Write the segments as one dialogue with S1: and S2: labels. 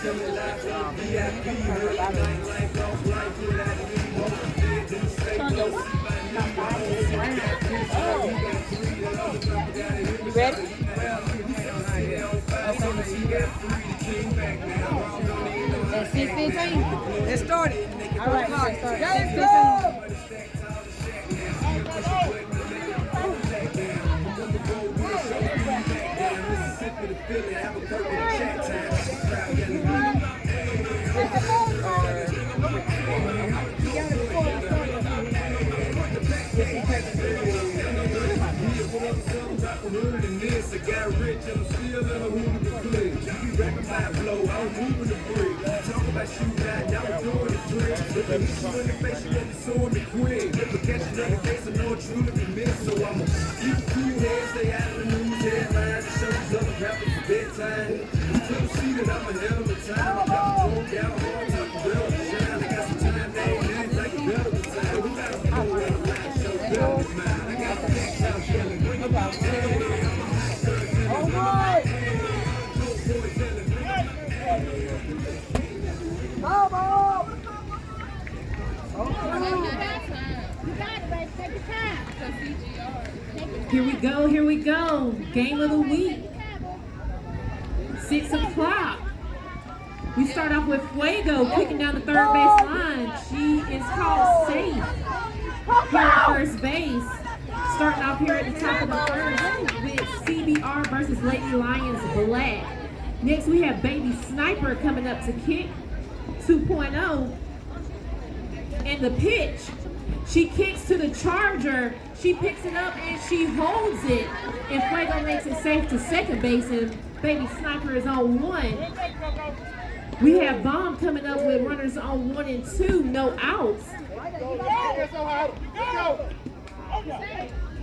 S1: You ready? That's 6:15.
S2: Let's start it.
S1: All right, let's start.
S2: Let's
S3: I got rich and I'm still in a hood of the click. You rapping by blow, I was moving the brick. Talk about shooting out, y'all was doing the trick. If I hit you in the face, you won't be suing me quick. If I catch another case, I know it truly be missed. So I'ma keep the cool head, stay out of the news headlines. Show these other rappers for bedtime. You couldn't see that I'm a hell of a time. I got the drone down hard, talk the real shine. I got some time, they ain't nothing like a better of time. Who got a fool in the line, show better than mine. I got the next house yelling, bring it out.
S4: Here we go. Game of the week. 6 o'clock. We start off with Fuego kicking down the third base line. She is called safe here at first base. Starting off here at the top of the first with CBR versus Lady Lions Black. Next we have Baby Sniper coming up to kick 2.0. And the pitch, she kicks to the Charger. She picks it up and she holds it. And Fuego makes it safe to second base and Baby Sniper is on 1. We have Bomb coming up with runners on 1 and 2, no outs.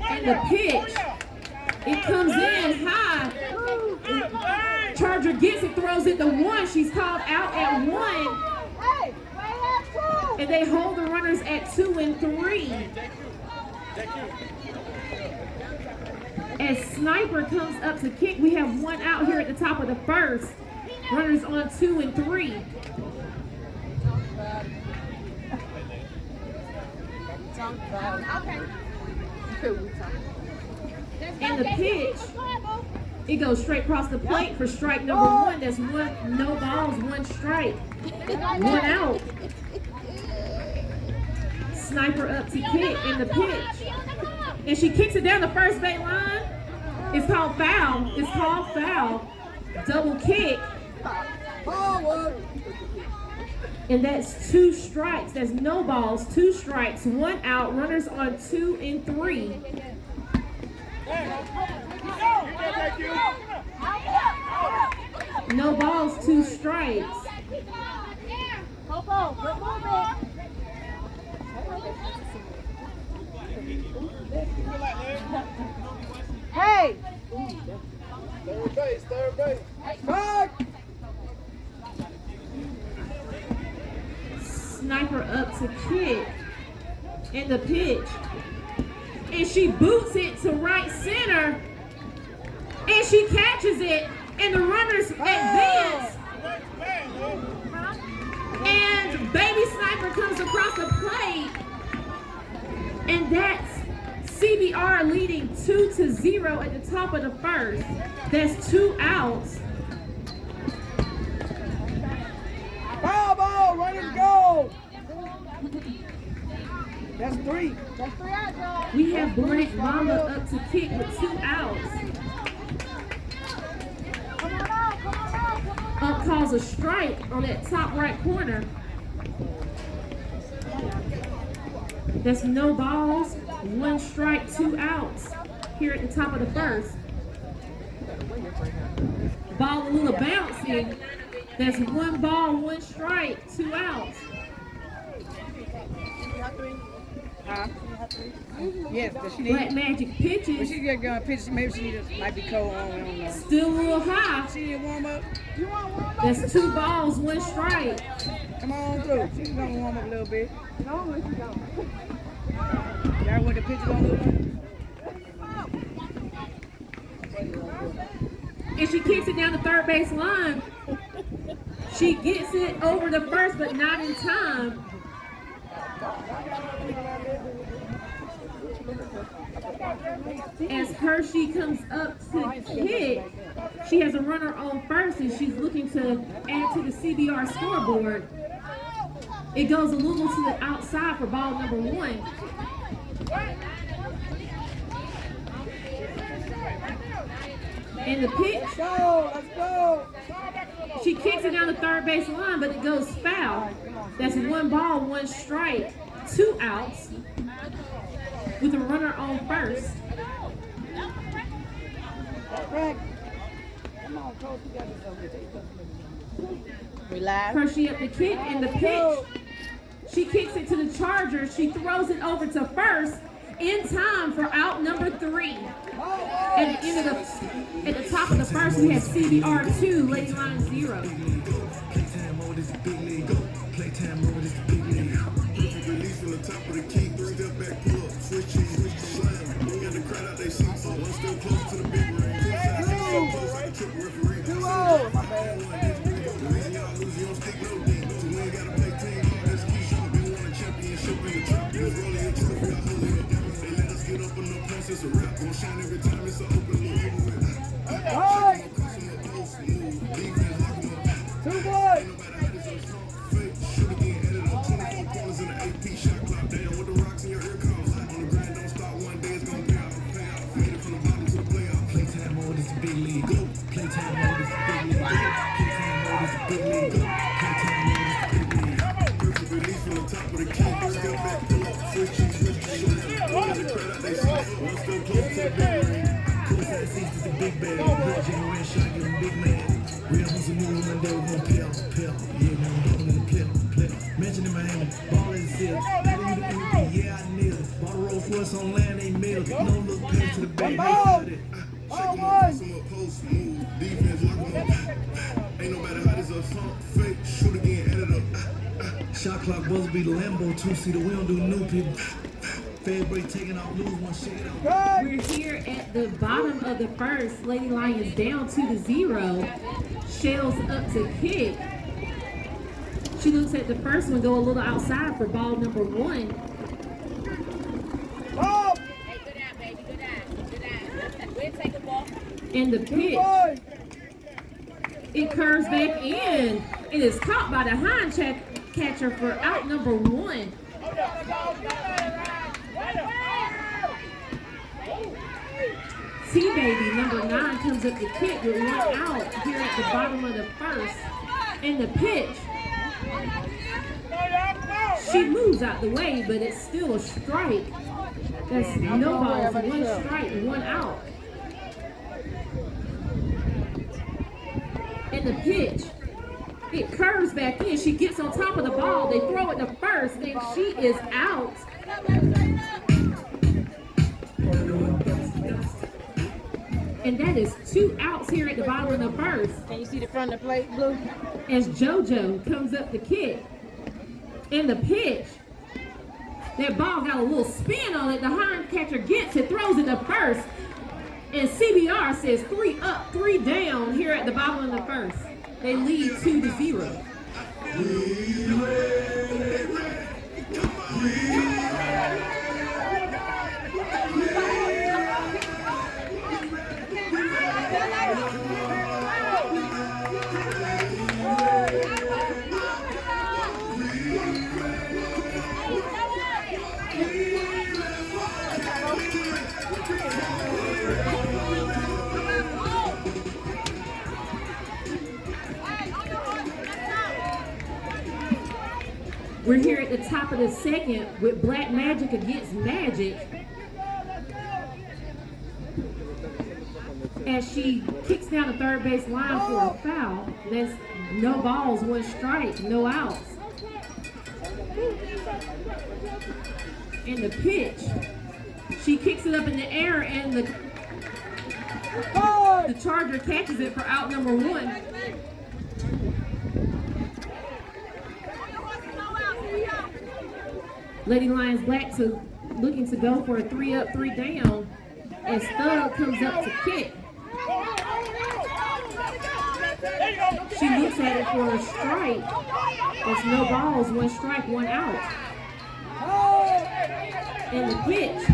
S4: And the pitch, it comes in high. Charger gets it, throws it to 1. She's called out at 1. And they hold the runners at 2 and 3. As Sniper comes up to kick, we have 1 out here at the top of the first. Runners on 2 and 3. And the pitch, it goes straight across the plate for strike number 1. That's 1, no balls, 1 strike, 1 out. Sniper up to kick in the pitch. And she kicks it down the first base line. It's called foul. It's called foul. Double kick. And that's 2 strikes. That's no balls, 2 strikes, 1 out. Runners on 2 and 3. No balls, 2 strikes.
S2: Hey!
S3: Third base.
S2: Back!
S4: Sniper up to kick. And the pitch. And she boots it to right center. And she catches it. And the runners advance. And Baby Sniper comes across the plate. And that's CBR leading 2-0 at the top of the first. That's 2 outs.
S2: Foul ball, runners go! That's 3.
S4: We have Black Mama up to kick with 2 outs. Up calls a strike on that top right corner. That's no balls, 1 strike, 2 outs here at the top of the first. Ball a little bouncy. That's 1 ball, 1 strike, 2 outs.
S2: Yes, but she
S4: Black
S2: need.
S4: Magic
S2: But
S4: pitches.
S2: she get going pitch. Maybe she need to, might be cold on. I don't know.
S4: Still a little high.
S2: She need to warm up. You want to warm up?
S4: That's 2 balls, 1 strike.
S2: Come on through. She's gonna warm up a little bit. No, where she go? Y'all what the pitch gonna look like?
S4: And she kicks it down the third base line. She gets it over the first, but not in time. As Hershey comes up to kick, she has a runner on first, and she's looking to add to the CBR scoreboard. It goes a little to the outside for ball number 1. And the pitch.
S2: Let's go, let's go.
S4: She kicks it down the third base line, but it goes foul. That's 1 ball, 1 strike, 2 outs with a runner on first.
S2: Come on, coach, you got this over.
S1: Relax.
S4: Hershey up the kick and the pitch. She kicks it to the Charger. She throws it over to first in time for out number 3. At the end of at the top of the first, we have CBR 2, Lady Lions 0.
S3: Playtime mode is the big league. Playtime mode is the big league. Perfect release from the top of the key. Step back, pull up, switch cheese, switch the slam. We got the crowd out they seats, so one step closer to the big ring. Close like a triple referee.
S2: 2-0, my bad.
S3: The reason y'all lose, you don't stick no dick. So we ain't gotta play team. All this key show. We won a championship in the trap. It's rolling your trophy, I hold it up. They let us get up on no points, it's a rap. Gonna shine every time, it's an open look.
S2: Right. 2 boys.
S3: Shoot again, edit up 24 corners in the AP shot clock. Down with the rocks in your ear calls. On the grind, don't stop. One day it's gonna pay off. Made it from the bottom to the playoff. Playtime mode is the big league. Go. Playtime mode is the big league. Playtime mode is the big league. Go. Playtime mode is the big league. Perfect release from the top of the key. Step back, pull up, switch cheese, switch the show. Got the crowd out they seats. One step closer to the big ring. Courtside seats is a big bag. Real genuine shot, give him big man. Real hustle move one day, we're gonna peel. Yeah, man, I'm going to the play. Mention in Miami, ball is zip. How do you do MVP? Yeah, I nailed it. Ball the roll for us on land, they mailed it. No look pass to the back, they felt it. Shake him up, pass him up, post move. Defense lock him up. Ain't no matter how this a funk, fake. Shoot again, edit up. Shot clock buzzer be the Lambo, 2-seater. We don't do new people. Fade break, taking out, lose one, shake it out.
S4: We're here at the bottom of the first. Lady Lions down 2-0. Shells up to kick. She looks at the first one go a little outside for ball number 1.
S2: Oh.
S1: Hey, good out, baby. Good out. Good out. We'll take a ball.
S4: And the pitch. It curves back in. It is caught by the hind catcher for out number 1. T-Baby, number 9, comes up the kick with 1 out here at the bottom of the first. And the pitch. She moves out the way, but it's still a strike. That's no balls, 1 strike, 1 out. And the pitch. It curves back in. She gets on top of the ball. They throw it to first, and she is out. And that is 2 outs here at the bottom of the first.
S1: Can you see the front of the plate, Blue?
S4: As JoJo comes up the kick. And the pitch. That ball got a little spin on it. The hind catcher gets it, throws it to first. And CBR says 3 up, 3 down here at the bottom of the first. They lead 2-0. We're here at the top of the second with Black Magic against Magic. As she kicks down the third base line for a foul. That's no balls, 1 strike, no outs. And the pitch. She kicks it up in the air and the Charger catches it for out number 1. Lady Lions Black looking to go for a 3 up, 3 down. And Thug comes up to kick. She looks at it for a strike. There's no balls, 1 strike, 1 out. And the pitch.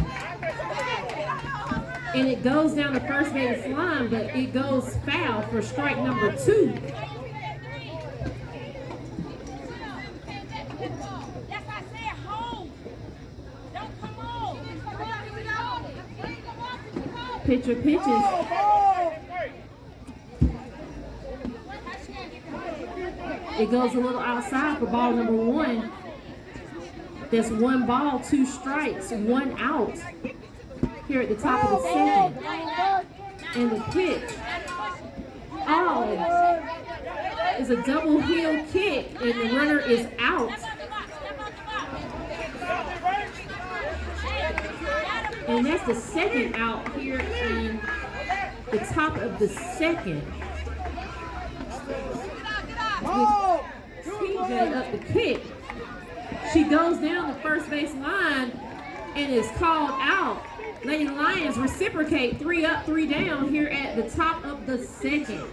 S4: And it goes down the first base line, but it goes foul for strike number 2. Pitcher pitches. It goes a little outside for ball number 1. There's 1 ball, 2 strikes, 1 out here at the top of the second. And the pitch. Oh, is a double heel kick, and the runner is out. And that's the second out here in the top of the second. TJ up the kick. She goes down the first base line and is called out. Lady Lions reciprocate 3 up, 3 down here at the top of the second.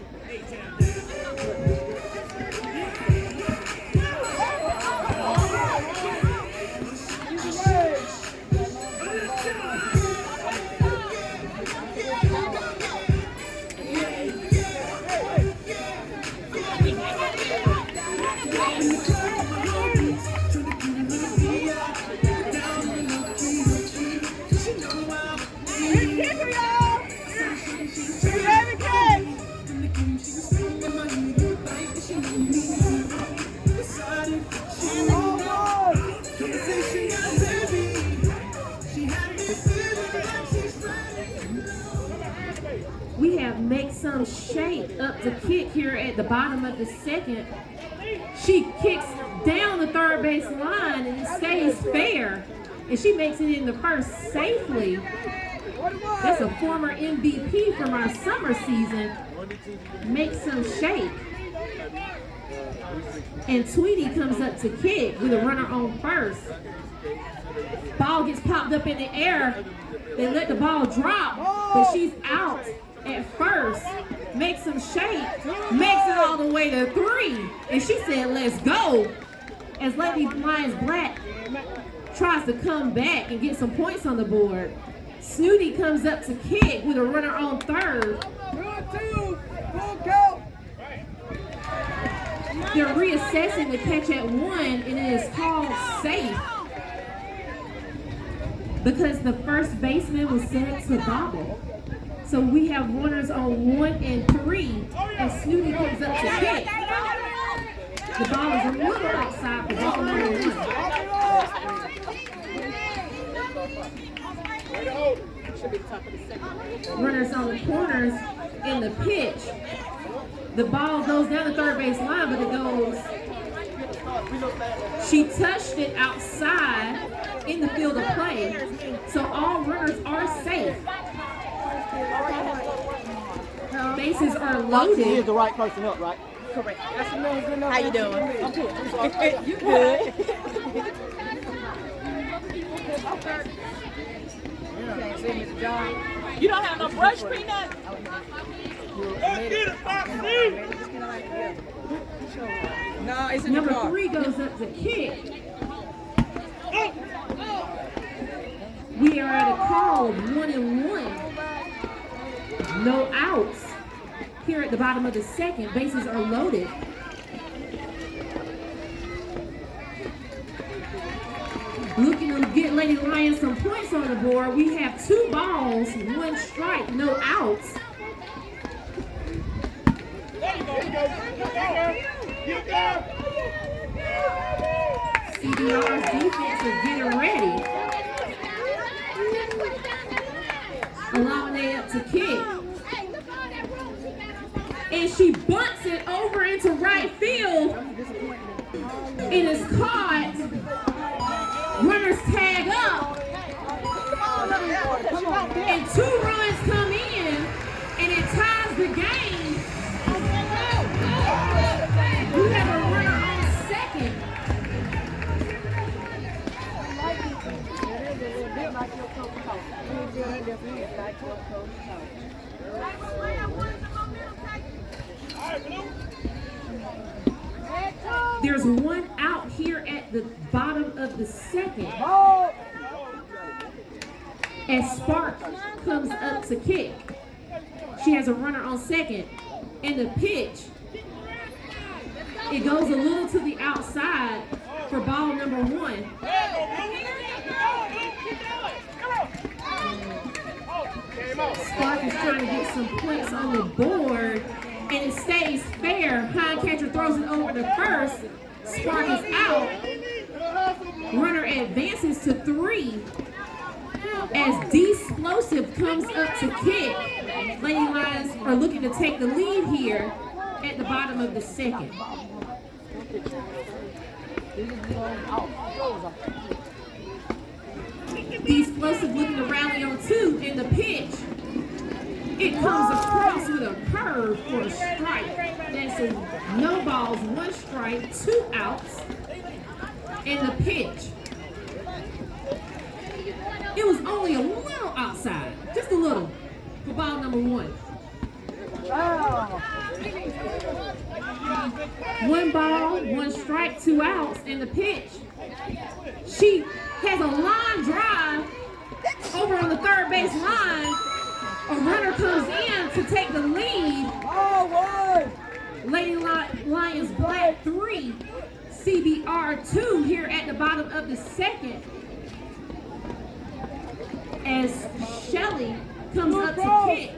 S4: We have make some shape up the kick here at the bottom of the second. She kicks down the third base line and it stays fair. And she makes it in the first safely. That's a former MVP from our summer season. Make some shape. And Tweety comes up to kick with a runner on first. Ball gets popped up in the air. They let the ball drop, but she's out at first. Makes some shape. Makes it all the way to 3. And she said, let's go. As Lady Lions Black tries to come back and get some points on the board. Snooty comes up to kick with a runner on third. They're reassessing the catch at 1 and it is called safe because the first baseman was set to bobble. So we have runners on 1 and 3 and Snooty comes up to kick. The ball is a little outside for ball number 1. Runners on the corners in the pitch. The ball goes down the third base line, but it goes. She touched it outside in the field of play. So all runners are safe. Bases are loaded.
S5: Here's the right person up, right?
S1: Correct. How you doing?
S5: I'm good.
S1: You good? You don't have no brush, Peanut?
S2: No, it's in the
S4: Number
S2: car.
S4: 3 goes up to kick. We are at a call of 1 and 1. No outs. Here at the bottom of the second, bases are loaded. Looking to get Lady Lions some points on the board. We have 2 balls, 1 strike, no outs. CDR's defense is getting ready. Alomine up to kick. And she bunts it over into right field. It is caught. Runners tag up. And 2 runs come in. And it ties the game. We have a runner on second. There's one out here at the bottom of the second. As Spark comes up to kick. She has a runner on second. And the pitch, it goes a little to the outside for ball number 1. Spark is trying to get some points on the board, and it stays fair. Hind catcher throws it over to first. Spark is out. Runner advances to 3 as D-Explosive comes up to kick. Lady Lions are looking to take the lead here at the bottom of the second. D-Explosive looking to rally on 2 in the pitch. It comes across with a curve for a strike. That's a no balls, 1 strike, 2 outs. And the pitch. It was only a little outside, just a little, for ball number 1. 1 ball, 1 strike, 2 outs, and the pitch. She has a line drive over on the third base line. A runner comes in to take the lead. Lady Lions Black 3, CBR 2 here at the bottom of the second. As Shelly comes up to kick.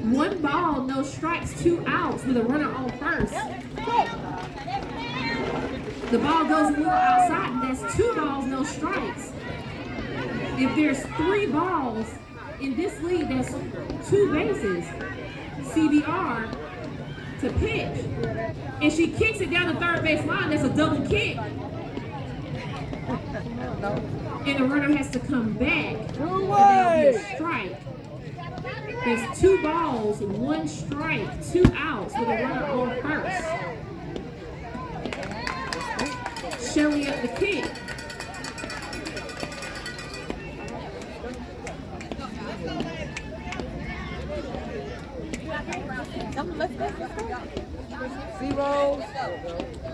S4: 1 ball, no strikes, 2 outs with a runner on first. The ball goes a little outside, and that's 2 balls, no strikes. If there's 3 balls in this league, that's 2 bases. CBR to pitch. And she kicks it down the third base line. That's a double kick. And the runner has to come back. And there'll be a strike. There's 2 balls, 1 strike, 2 outs with a runner on first. Shelly up the kick.
S2: Zeros.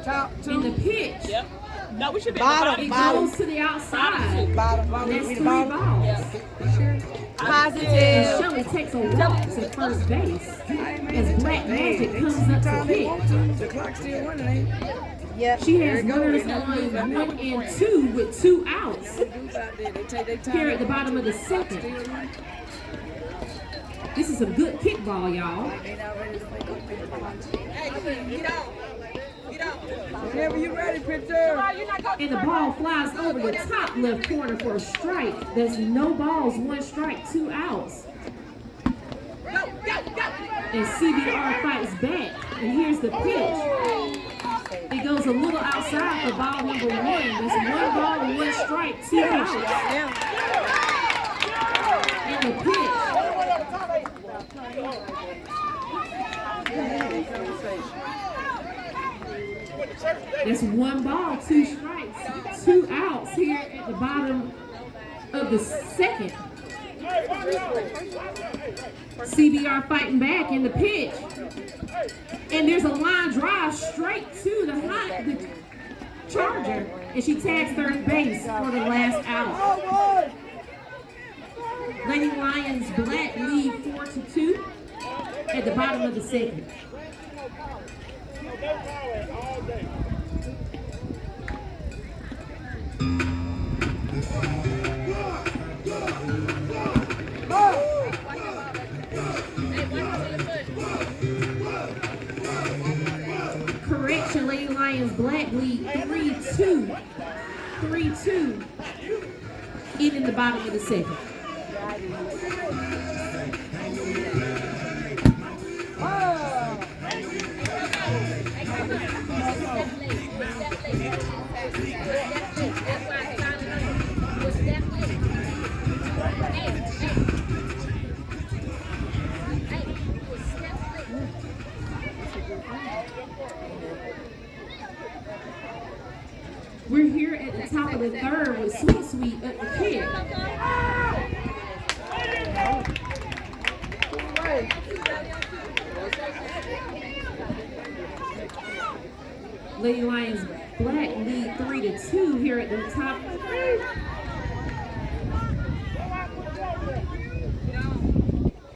S2: Top 2.
S4: In the pitch.
S1: Yep. No, we should be
S4: It goes to the outside. That's 3 balls.
S2: Positive.
S4: And Shelly takes a walk to first base as Black Magic comes up to kick.
S2: The clock's still running, ain't it? Yep.
S4: She has runners on 1 and 2 with 2 outs here at the bottom of the second. This is some good kickball, y'all.
S2: Whenever you ready, pitcher.
S4: And the ball flies over the top left corner for a strike. There's no balls, 1 strike, 2 outs. And CBR fights back. And here's the pitch. It goes a little outside for ball number 1. There's 1 ball, 1 strike, 2 outs. And the pitch. There's 1 ball, 2 strikes, 2 outs here at the bottom of the second. CBR fighting back in the pitch. And there's a line drive straight to the Charger. And she tags third base for the last out. Lady Lions Black lead 4-2 at the bottom of the second. Correction, Lady Lions Black lead 3-2. 3-2 in the bottom of the second. We're here at the top of the third with Sweet Sweet at the kick. Lady Lions Black lead 3-2 here at the top.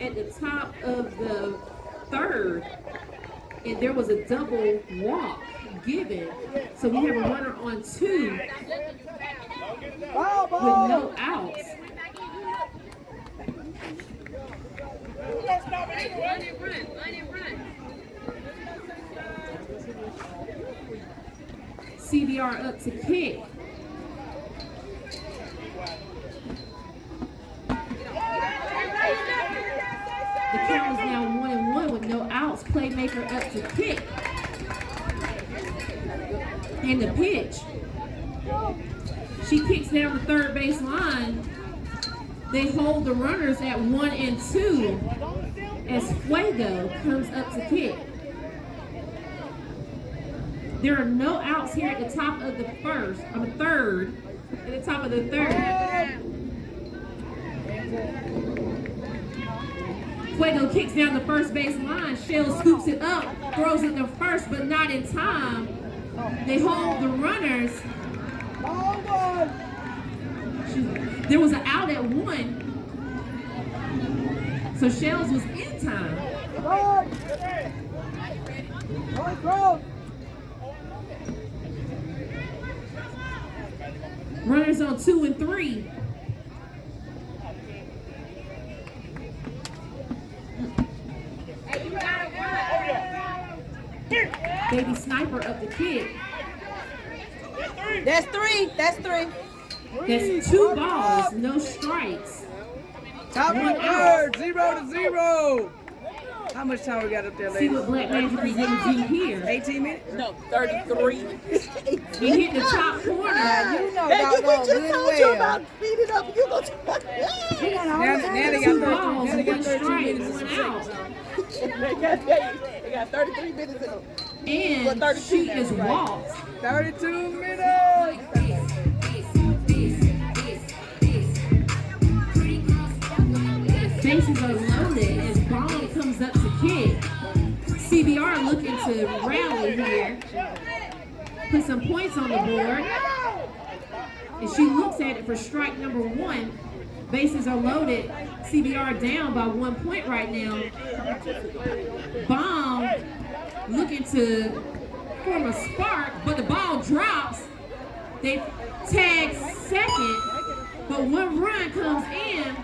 S4: At the top of the third, and there was a double walk given. So we have a runner on 2 with no outs. CBR up to kick. The count is now 1-1 with no outs. Playmaker up to kick. And the pitch. She kicks down the third base line. They hold the runners at 1 and 2 as Fuego comes up to kick. There are no outs here at the top of the third. At the top of the third. Fuego kicks down the first base line. Shell scoops it up, throws it to first, but not in time. They hold the runners. There was an out at 1. So Shells was in time. Runners on 2 and 3. Baby Sniper up the kick.
S2: That's 3. That's 3.
S4: That's 2 balls, no strikes.
S2: Top of the third, 0-0. How much time we got up there,
S4: See
S2: ladies?
S4: what Black Magic is going to do here.
S2: 18 minutes?
S1: No, 33.
S4: He hit the top corner.
S2: You know y'all going good well.
S1: Speed it up. You go to
S2: Now they got
S4: 2 balls, 1
S2: 13
S4: strike,
S2: minutes.
S4: 1 out.
S1: They got 33 minutes in them.
S4: And she is walked.
S2: 32 minutes.
S4: Bases are loaded as Ball comes up to kick. CBR looking to rally here. Put some points on the board. And she looks at it for strike number 1. Bases are loaded. CBR down by 1 point right now. Bomb looking to form a spark, but the ball drops. They tag second, but 1 run comes in.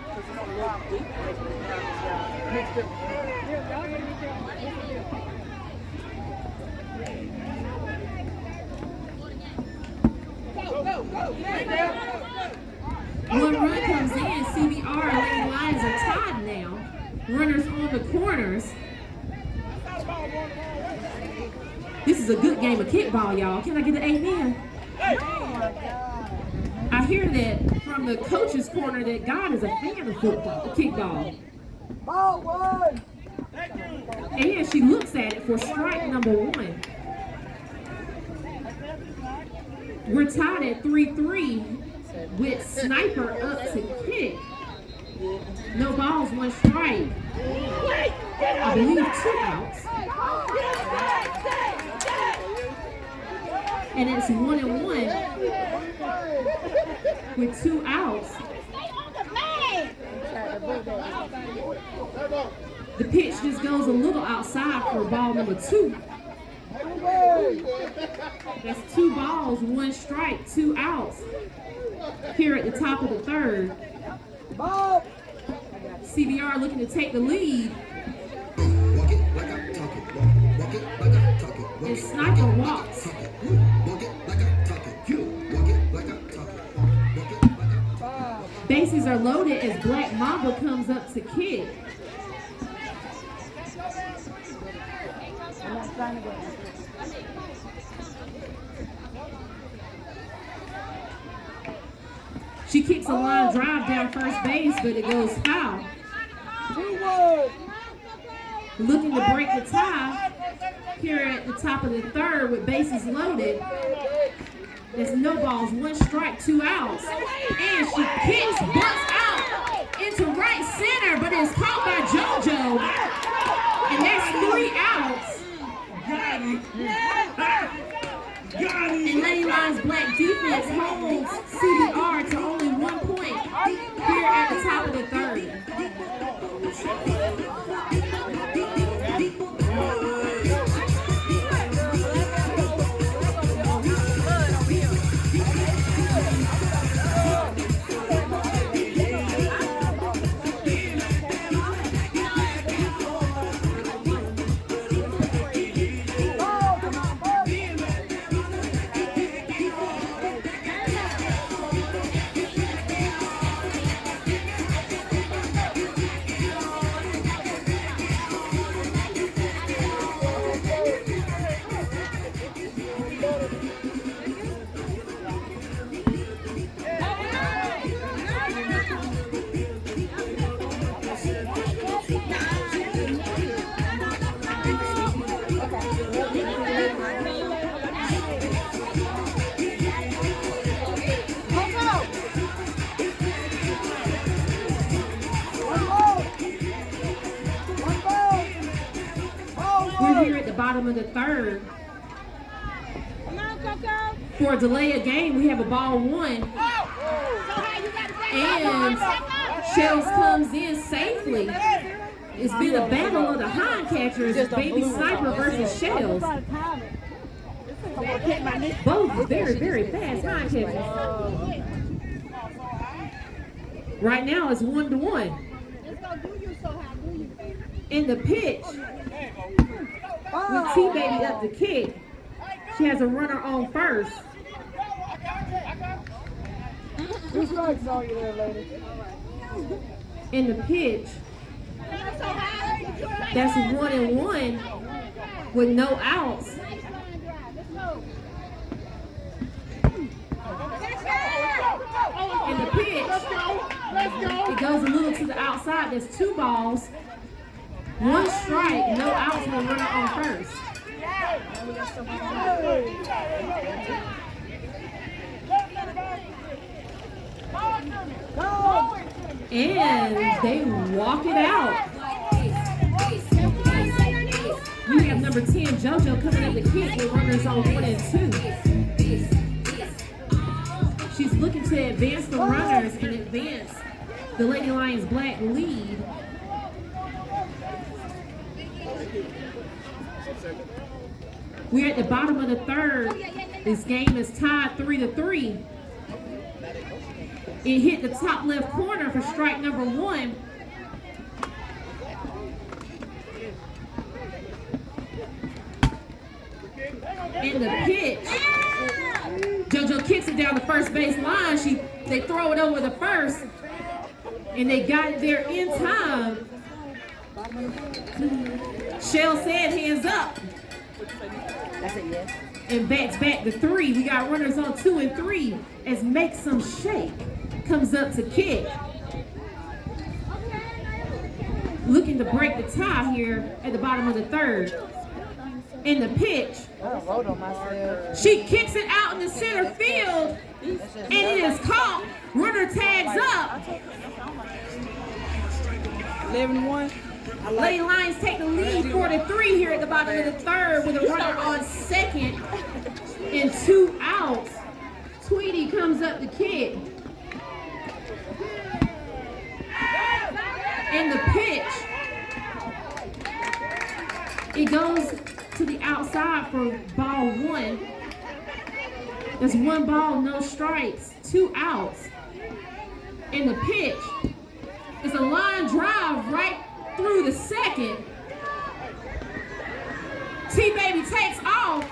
S4: One run comes in. CBR and Lady Lions are tied now. Runners on the corners. This is a good game of kickball, y'all. Can I get an amen? I hear that from the coach's corner that God is a fan of football, kickball. And she looks at it for strike number 1. We're tied at 3-3 with Sniper up to kick. No balls, 1 strike. I believe 2 outs. And it's 1-1 with 2 outs. The pitch just goes a little outside for ball number 2. That's 2 balls, 1 strike, 2 outs. Here at the top of the third. CBR looking to take the lead. And Sniper walks. Bases are loaded as Black Mamba comes up to kick. She kicks a line drive down first base, but it goes foul. Looking to break the tie here at the top of the third with bases loaded. There's no balls, 1 strike, 2 outs. And she kicks, butts out into right center, but it's caught by JoJo. And that's 3 outs. the bottom of the third.
S2: Come on, Coco.
S4: For a delay of game, we have a ball one. And Shells comes in safely. It's been a battle of the hind catchers, Baby Sniper versus Shells. Both very, very fast hind catchers. Right now it's 1-1. In the pitch, with T-Baby up to kick, she has a runner on first.
S2: Two strikes on you there, lady.
S4: In the pitch, that's 1-1 with no outs. In the pitch, it goes a little to the outside. There's 2 balls, 1 strike, no outs with a runner on first. And they walk it out. We have number 10, JoJo, coming up the kick with runners on 1 and 2. She's looking to advance the runners and advance the Lady Lions Black lead. We're at the bottom of the third. This game is tied 3-3. It hit the top left corner for strike number 1. In the pitch, JoJo kicks it down the first base line. They throw it over the first, and they got it there in time. Shell said hands up.
S2: That's it, yes.
S4: And bats back to 3. We got runners on 2 and 3 as Make Some Shake comes up to kick. Looking to break the tie here at the bottom of the third. In the pitch, she kicks it out in the center field, and it is caught. Runner tags up.
S2: 11-1.
S4: Lady Lions take the lead 4-3 here at the bottom of the third with a runner on second and 2 outs. Tweety comes up to kick. In the pitch, it goes to the outside for ball 1. There's 1 ball, no strikes, 2 outs. In the pitch, it's a line drive right through the second. T-Baby takes off,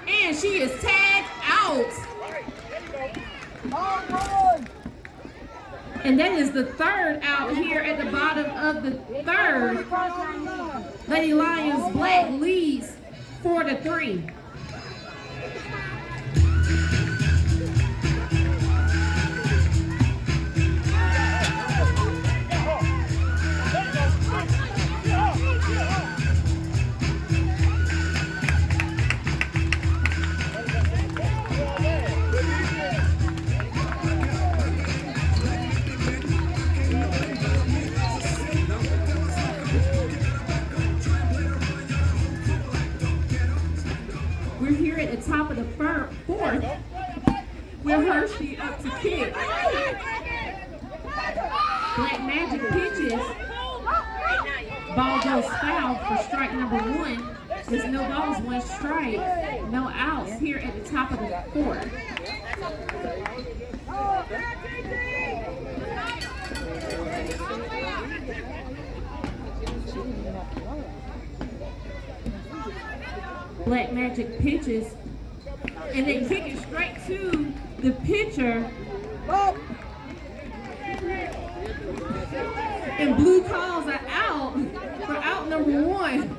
S4: and she is tagged out. And that is the third out here at the bottom of the third. Lady Lions Black leads 4-3. Top of the fourth, with Hershey up to kick. Black Magic pitches. Ball goes foul for strike number 1. There's no balls, 1 strike, no outs here at the top of the fourth. Black Magic pitches, and they kick it straight to the pitcher. And blue calls are out for out number 1.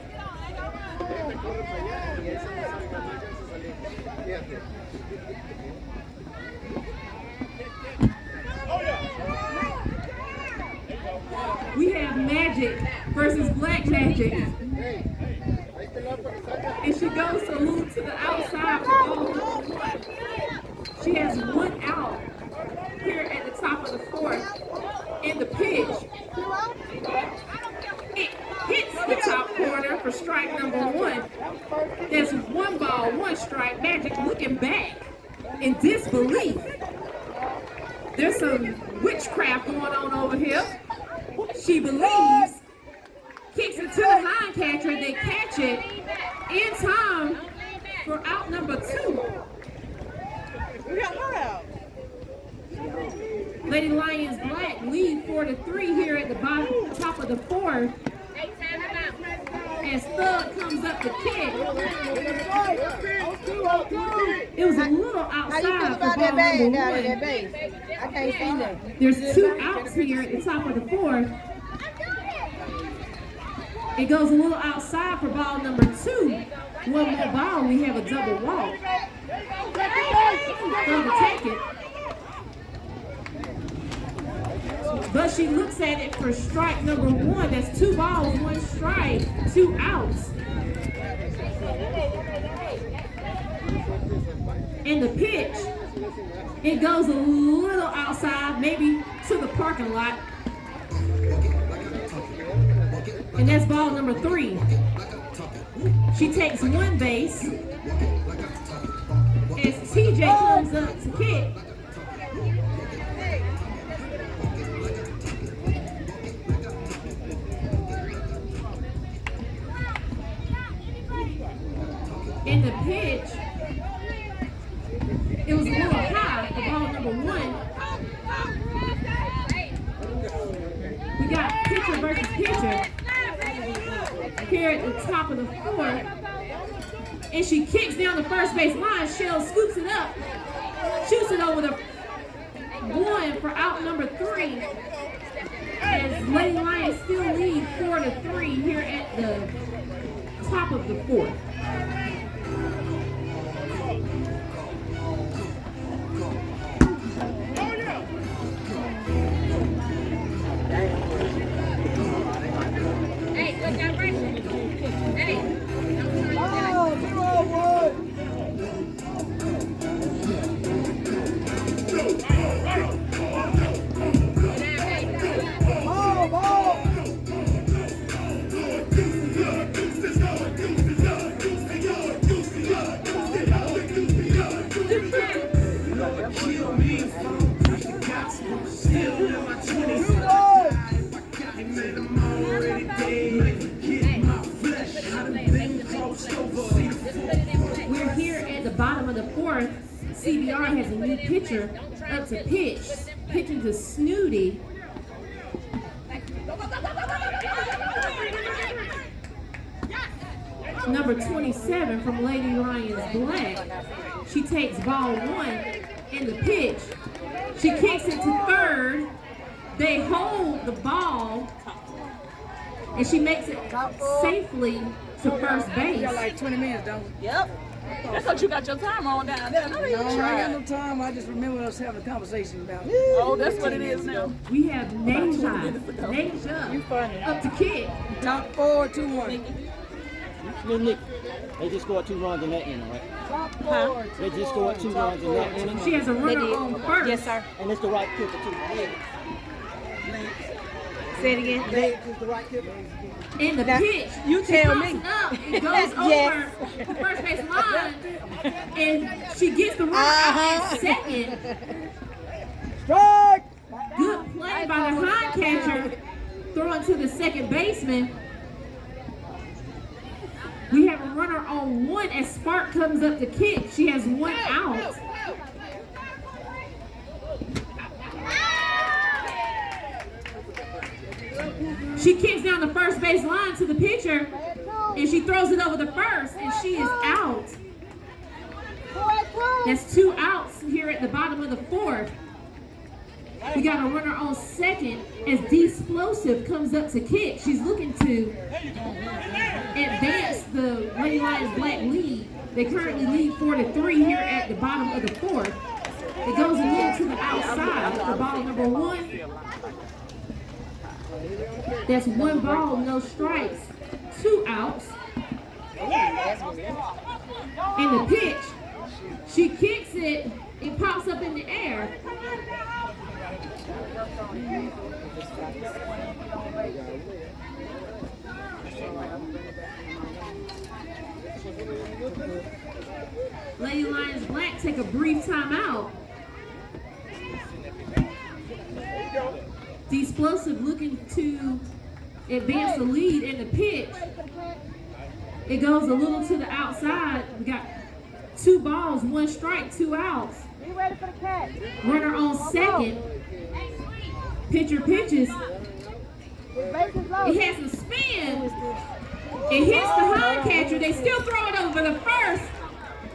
S4: We have Magic versus Black Magic. And she goes to move to the outside for ball 1. She has 1 out here at the top of the fourth. In the pitch, it hits the top corner for strike number 1. Magic looking back in disbelief. There's some witchcraft going on over here. She believes, kicks it to the line catcher, they catch it in time for out number 2.
S2: We got her out.
S4: Lady Lions Black lead 4-3 here at the top of the 4th. As Thug comes up to kick. It was a little outside.
S5: How you feel about that bag down at that base? I can't see that.
S4: There's 2 outs here at the top of the 4th. It goes a little outside for ball number 2. One more ball, we have a double walk. Thug will take it. But she looks at it for strike number 1. That's 2 balls, 1 strike, 2 outs. And the pitch, it goes a little outside, maybe to the parking lot. And that's ball number 3. She takes 1 base. As TJ comes up to kick. In the pitch, it was a little high for ball number 1. We got pitcher versus pitcher here at the top of the 4th. And she kicks down the first base line. Shell scoops it up, shoots it over the 1 for out number 3. As Lady Lions still lead 4-3 here at the top of the 4th. We're here at the bottom of the 4th. CBR has a new pitcher up to pitch, pitching to Snooty. Number 27 from Lady Lions Black. She takes ball 1 in the pitch. She kicks it to 3rd. They hold the ball, and she makes it safely to first base.
S2: We got like 20 minutes, don't we?
S5: Yep.
S1: I thought you got your time on down there.
S2: No, I ain't got no time. I just remember us having a conversation about it.
S1: Oh, that's what it is now.
S4: We have Nasia up to kick.
S2: Top 4, 2-1.
S6: Nick, they just scored 2 runs in that inning, right?
S2: Top 4.
S6: They just scored 2 runs in that inning.
S4: She has a runner on first.
S5: Yes, sir.
S6: And it's the right kicker, too.
S5: Say it again.
S6: Nate is the right kicker.
S4: In the
S5: Now,
S4: pitch,
S5: you
S4: she
S5: tell
S4: pops
S5: me.
S4: it up. It goes
S5: Yes.
S4: over the first base line, and she gets the runner out at second.
S2: Strike!
S4: Good play by the hind catcher, throwing to the second baseman. We have a runner on 1 as Spark comes up to kick. She has 1 out. She kicks down the first base line to the pitcher, and she throws it over the first, and she is out. That's 2 outs here at the bottom of the 4th. We got a runner on second as D-Splosive comes up to kick. She's looking to advance the Lady Lions Black lead. They currently lead 4-3 here at the bottom of the 4th. It goes a little to the outside for ball number 1. That's 1 ball, no strikes, 2 outs. And the pitch, she kicks it, it pops up in the air. Lady Lions Black take a brief timeout. The Explosive looking to advance the lead in the pitch. It goes a little to the outside. We got 2 balls, 1 strike, 2 outs.
S5: Be ready for the catch.
S4: Runner on second. Pitcher pitches.
S5: Base is low.
S4: It has a spin. It hits the hind catcher. They still throw it over the first.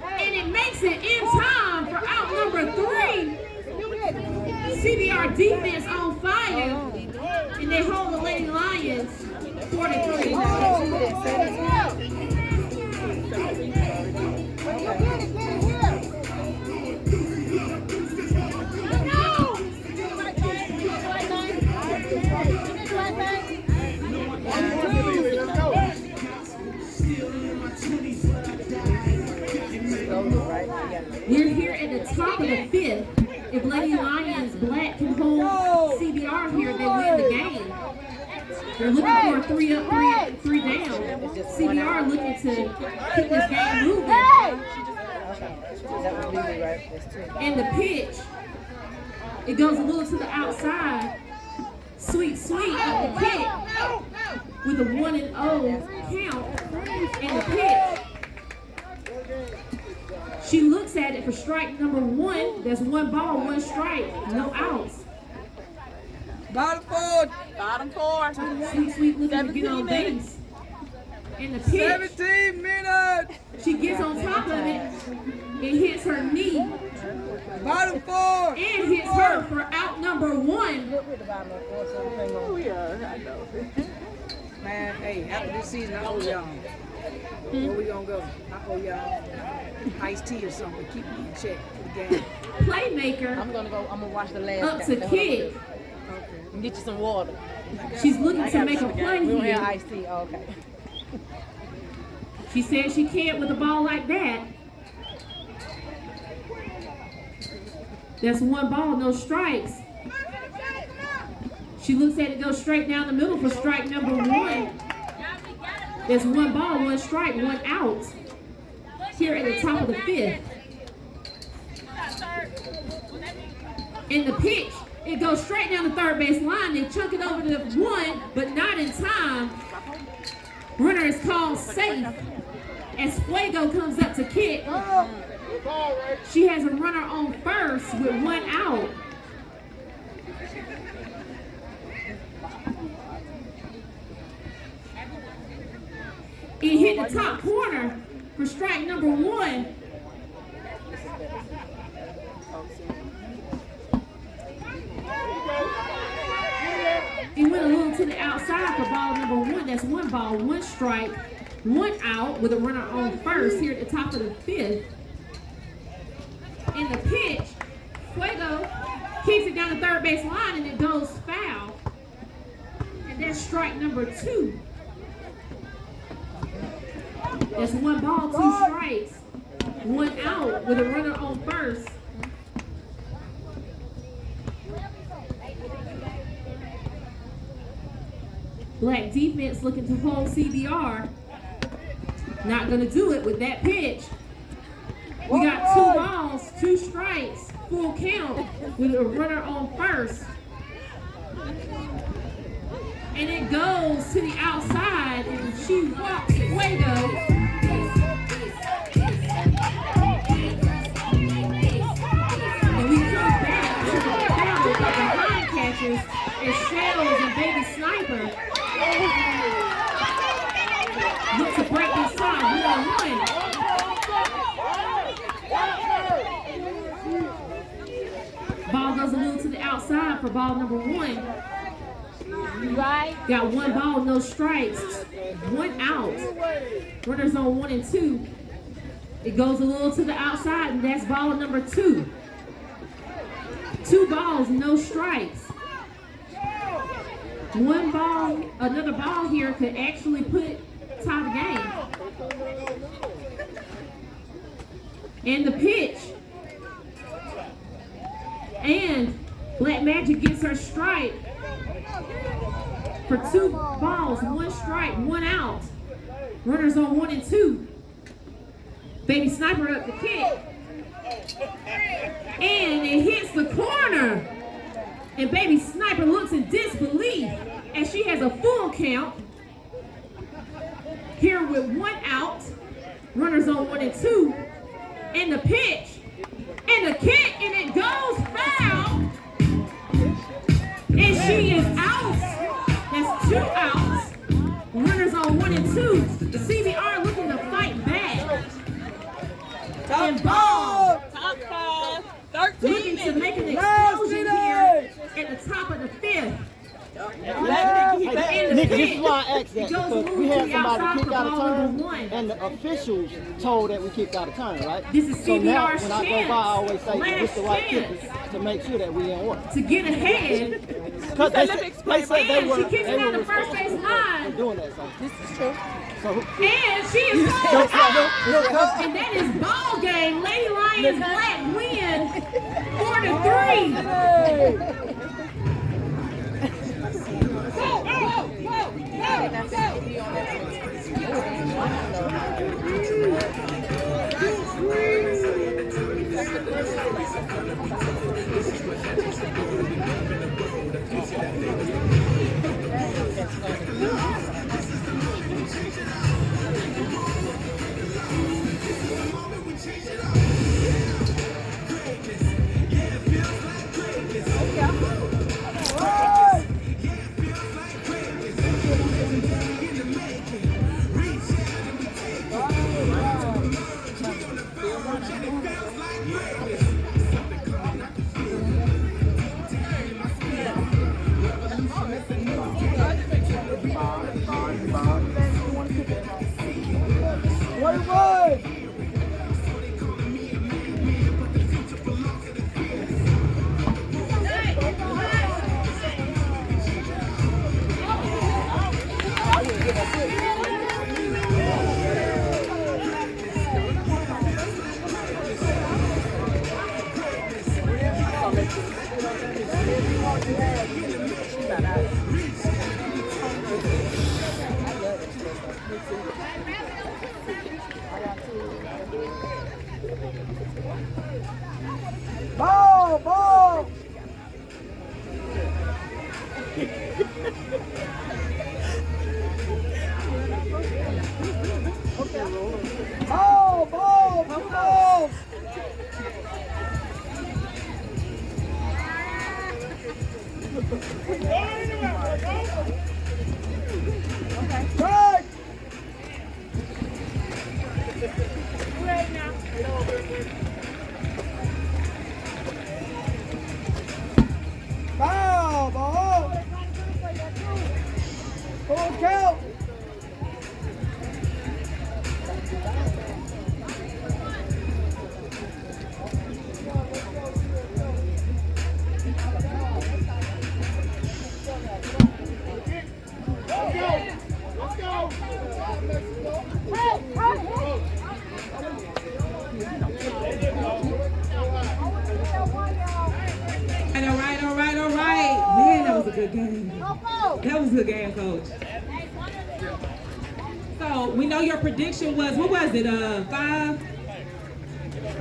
S4: And it makes it in time for out number 3. CBR defense on fire. And they hold the Lady Lions 43. We're here at the top of the 5th. If Lady Lions Black can hold CBR here, they win the game. They're looking for a 3 up, 3 down. CBR looking to keep this game moving. And the pitch, it goes a little to the outside. Sweet up the kick with a 1-0 count. And the pitch. She looks at it for strike number 1. That's 1 ball, 1 strike, no outs.
S2: Bottom 4.
S5: Bottom 4.
S4: Sweet looking to get on base. And the pitch,
S2: 17 minutes.
S4: she gets on top of it. It hits her knee
S2: Bottom 4.
S4: and hits her for out number 1.
S2: Man, hey, after this season, I owe y'all. Where we gonna go? I owe y'all iced tea or something. Keep me in check for the game.
S4: Playmaker
S5: I'm gonna watch the last.
S4: up to kick.
S5: And get you some water.
S4: She's looking to make a play
S5: We don't have
S4: here.
S5: iced tea. Oh, okay.
S4: She says she can't with a ball like that. That's 1 ball, no strikes. She looks at it go straight down the middle for strike number 1. There's 1 ball, 1 strike, 1 out. Here at the top of the 5th. In the pitch, it goes straight down the third base line. They chunk it over to 1, but not in time. Runner is called safe as Fuego comes up to kick. She has a runner on first with 1 out. It hit the top corner for strike number 1. It went a little to the outside for ball number 1. That's 1 ball, 1 strike, 1 out with a runner on first here at the top of the 5th. In the pitch, Fuego kicks it down the third base line and it goes foul. And that's strike number 2. That's 1 ball, 2 strikes, 1 out with a runner on first. Black defense looking to hold CBR. Not going to do it with that pitch. We got 2 balls, 2 strikes, full count with a runner on first. And it goes to the outside and she walks Fuego. And we come back to the battle of the hind catchers and Shells and Baby Sniper. Look to break this tie, 1-1. Ball goes a little to the outside for ball number 1.
S5: Right.
S4: Got 1 ball, no strikes, 1 out. Runners on 1 and 2. It goes a little to the outside, and that's ball number 2. 2 balls, no strikes. 1 ball, another ball here could actually tie the game. And the pitch. And Black Magic gets her strike for 2 balls, 1 strike, 1 out. Runners on 1 and 2. Baby Sniper up the kick. And it hits the corner. And Baby Sniper looks in disbelief as she has a full count. Here with 1 out. Runners on 1 and 2. And the pitch. And the kick. And it goes foul. And she is out. That's 2 outs. Runners on 1 and 2. The CBR looking to fight back. And ball.
S1: Top 5. 13
S4: Looking to make an
S2: Last
S4: explosion
S2: minute.
S4: here at the top of the 5th.
S6: Hey, Nick, this is why I asked that,
S4: It goes
S6: because we had
S4: moving outside
S6: somebody kick
S4: for
S6: out of
S4: ball number
S6: turn,
S4: 1.
S6: and the officials told that we kicked out of turn, right?
S4: This is
S6: So now,
S4: CBR's
S6: when I go
S4: chance.
S6: by, I always say,
S4: Last
S6: this the right
S4: chance.
S6: kick to make sure that we in order.
S4: To get ahead.
S6: Because they said they
S4: And
S6: were,
S4: she kicks
S6: they
S4: it out
S6: were
S4: the first base
S6: responsible
S4: line.
S6: for doing that. So.
S1: This is true.
S6: So,
S4: And she is called out. And that is ball game. Lady Lions Black win 4-3.
S2: Ball! Ball! Strike! Foul ball! Full count!
S4: All right. Man, that was a good game. That was a good game, Coach. So we know your prediction was, what was it,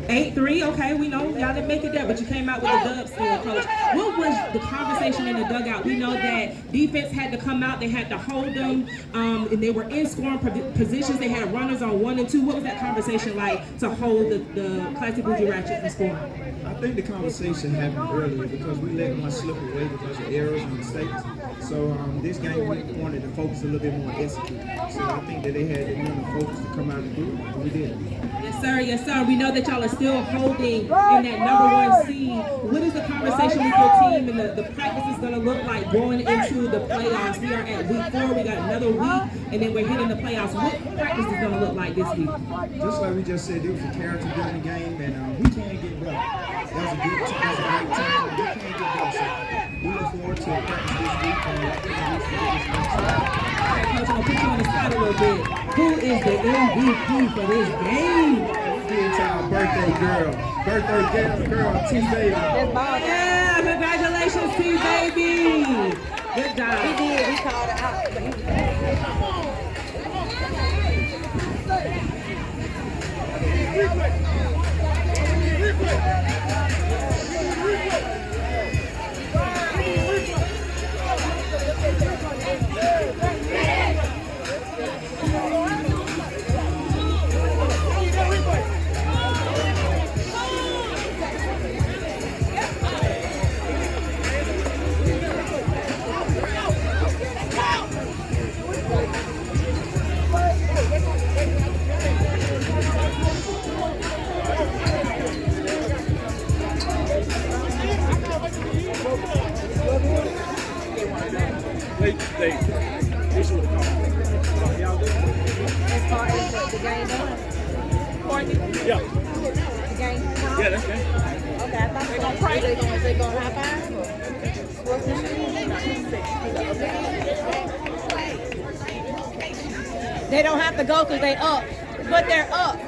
S4: 8-3, okay, we know y'all didn't make it there, but you came out with a dub still, Coach. What was the conversation in the dugout? We know that defense had to come out, they had to hold them, and they were in scoring positions. They had runners on 1 and 2. What was that conversation like to hold the Classic Bougie Ratchet from scoring?
S7: I think the conversation happened earlier because we let one slip away because of errors and mistakes. So this game we wanted to focus a little bit more on execute. So I think that they had enough focus to come out and do it, and we did.
S4: Yes, sir. Yes, sir. We know that y'all are still holding in that #1 seed. What is the conversation with your team and the practice is going to look like going into the playoffs? We are at week 4. We got another week, and then we're hitting the playoffs. What practice is going to look like this week?
S7: Just like we just said, it was a character building game, and we can't get better. That was a good team. That was a great team. We can't get better. So we look forward to practice this week and
S4: Okay, Coach, I'm going to put you on the spot a little bit. Who is the MVP for this game?
S7: Give it to our birthday girl, T-Baby.
S4: Yeah, congratulations, T-Baby. Good job.
S5: He did. He called it out. But he
S6: This would come. Y'all do?
S5: As far as the game done,
S6: Yeah.
S5: the game done.
S6: Yeah, that's good.
S5: Okay, I thought they gonna pray. Is they gonna high five or what's the They don't have to go because they up, but they're up.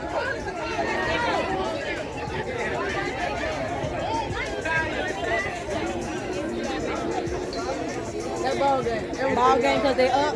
S5: That ball game. Ball game because they up.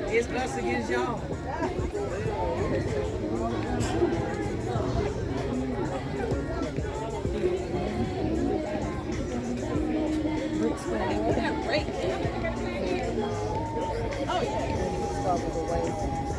S2: It's us against y'all.
S5: Oh yeah.